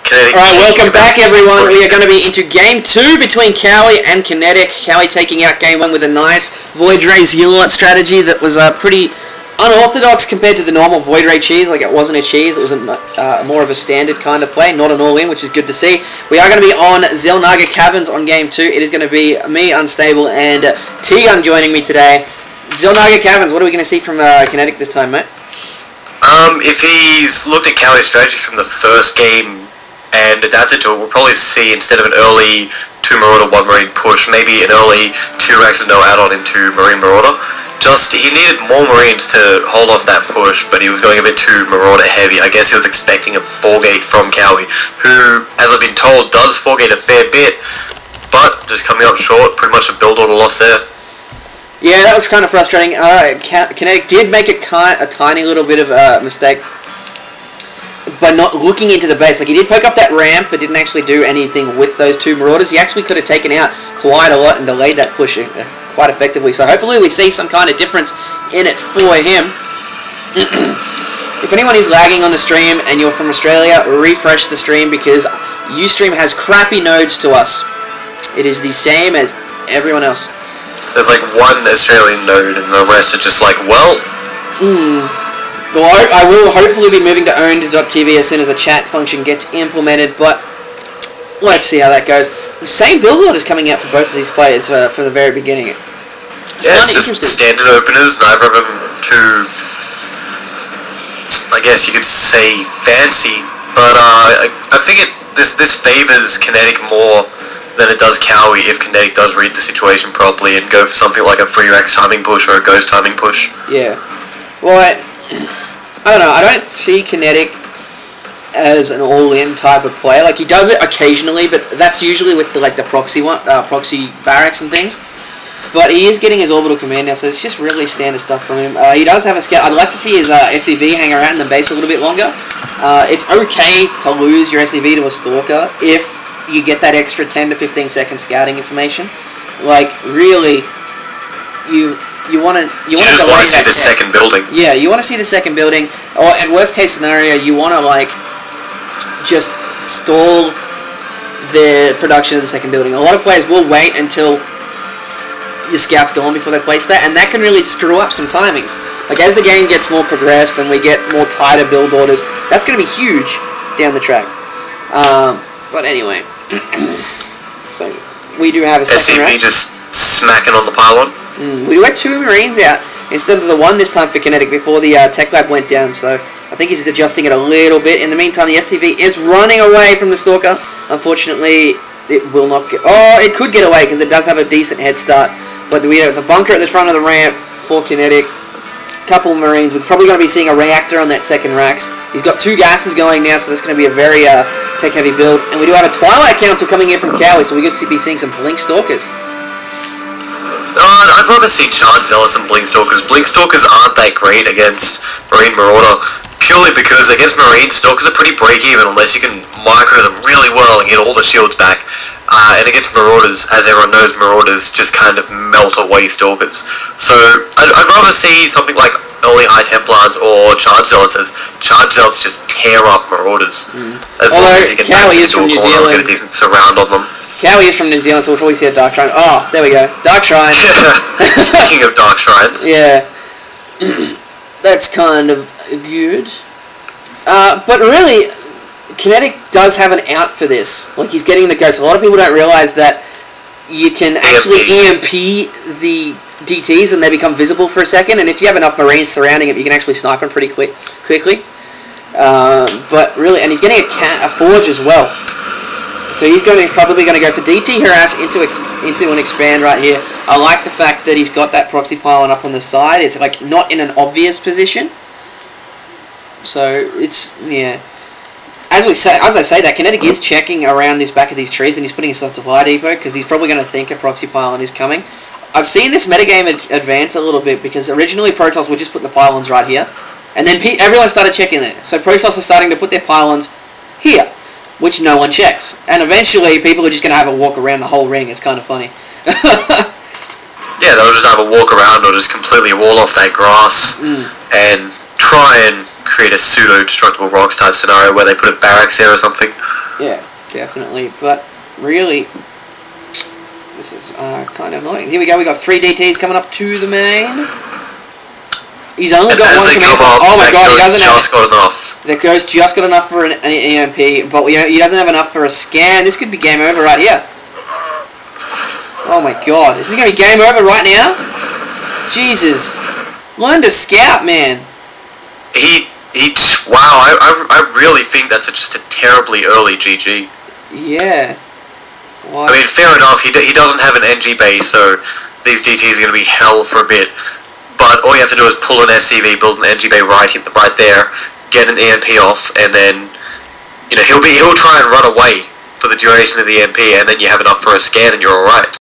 Alright, welcome back everyone. We are going to be into Game 2 between Kowi and Kinetic. Kowi taking out Game 1 with a nice Void Ray Zealot strategy that was pretty unorthodox compared to the normal Void Ray cheese. Like, it wasn't a cheese, it was more of a standard kind of play, not an all-in, which is good to see. We are going to be on Zelnaga Caverns on Game 2. It is going to be me, Unstable, and T-Gun joining me today. Zelnaga Caverns, what are we going to see from Kinetic this time, mate? If he's looked at Kowi's strategy from the first game and adapted to it, we'll probably see, instead of an early 2 Marauder, 1 Marine push, maybe an early 2 Racks and no add-on into Marine Marauder. He needed more Marines to hold off that push, but he was going a bit too Marauder heavy. I guess he was expecting a 4-gate from Kowi, who, as I've been told, does 4-gate a fair bit, but just coming up short, pretty much a build order loss there. Yeah, that was kind of frustrating. Kinetic did make a tiny little bit of a mistake by not looking into the base. Like, he did poke up that ramp, but didn't actually do anything with those 2 Marauders. He actually could have taken out quite a lot and delayed that push quite effectively. So hopefully we see some kind of difference in it for him. If anyone is lagging on the stream and you're from Australia, refresh the stream because Ustream has crappy nodes to us. It is the same as everyone else. There's like 1 Australian node and the rest are just like, well... Well, I will hopefully be moving to owned.tv as soon as the chat function gets implemented, but let's see how that goes. The same build orders coming out for both of these players from the very beginning. It's just standard openers, neither of them too, I guess you could say, fancy, but I think this favours Kinetic more than it does Kowi if Kinetic does read the situation properly and go for something like a free Rex timing push or a Ghost timing push. Yeah. Well, I don't know. I don't see Kinetic as an all-in type of player. Like, he does it occasionally, but that's usually with the proxy proxy barracks and things. But he is getting his orbital command now, so it's just really standard stuff from him. He does have a scout. I'd like to see his SCV hang around in the base a little bit longer. It's okay to lose your SCV to a Stalker if you get that extra 10 to 15 second scouting information. Like, really, you want to see the second building. Yeah, you want to see the second building, or at worst case scenario, you want to just stall the production of the second building. A lot of players will wait until your scout's gone before they place that, and that can really screw up some timings. Like, as the game gets more progressed and we get more tighter build orders, that's going to be huge down the track. But anyway, so we do have a second round. SCV just smacking on the pylon. We do have 2 Marines out instead of the 1 this time for Kinetic before the Tech Lab went down, so I think he's adjusting it a little bit. In the meantime, the SCV is running away from the Stalker. Unfortunately, it will not get... Oh, it could get away because it does have a decent head start. But we have the bunker at the front of the ramp for Kinetic. Couple of Marines. We're probably going to be seeing a reactor on that second Rax. He's got 2 gases going now, so that's going to be a very tech-heavy build. And we do have a Twilight Council coming in from Kowi, so we're going to be seeing some Blink Stalkers. I'd rather see Charge Zealots and Blink Stalkers. Blink Stalkers aren't that great against Marine Marauder, purely because against Marine, Stalkers are pretty break-even unless you can micro them really well and get all the shields back. And against Marauders, as everyone knows, Marauders just kind of melt away Stalkers. So I'd rather see something like early High Templars or Charge Zealots, as Charge Zealots just tear up Marauders. As long as you get Kowi is from New Zealand. Get a decent surround on them. Kowi is from New Zealand, so we'll probably see a Dark Shrine. Oh, there we go. Dark Shrine. Speaking of Dark Shrines. Yeah. That's kind of good. But really, Kinetic does have an out for this. Like, he's getting the Ghost. A lot of people don't realize that you can actually EMP the DTs and they become visible for a second, and if you have enough Marines surrounding it, you can actually snipe them pretty quickly. But really, and he's getting a Forge as well. So he's probably going to go for DT Harass into an expand right here. I like the fact that he's got that proxy pylon up on the side. It's like not in an obvious position. So it's, yeah. As I say that, Kinetic is checking around this back of these trees, and he's putting himself to fire depot because he's probably going to think a proxy pylon is coming. I've seen this metagame advance a little bit because originally Protoss would just put the pylons right here, and then everyone started checking there. So Protoss are starting to put their pylons here, which no one checks, and eventually people are just going to have a walk around the whole ring. It's kind of funny. Yeah, they'll just have a walk around or just completely wall off that grass and try and create a pseudo-destructible rocks type scenario where they put a barracks there or something. Yeah, definitely. But really, this is kind of annoying. Here we go. We got 3 DTs coming up to the main. He's only got one command. Oh my god, he doesn't have enough. The ghost just got enough for an EMP, but he doesn't have enough for a scan. This could be game over right here. Oh my god, this is gonna be game over right now. Jesus, learn to scout, man. Wow, I really think that's just a terribly early GG. Yeah. What? I mean, fair enough, he doesn't have an NG base, so these DTs are going to be hell for a bit. But all you have to do is pull an SCV, build an NG bay right there, get an EMP off, and then, you know, he'll try and run away for the duration of the EMP, and then you have enough for a scan and you're alright.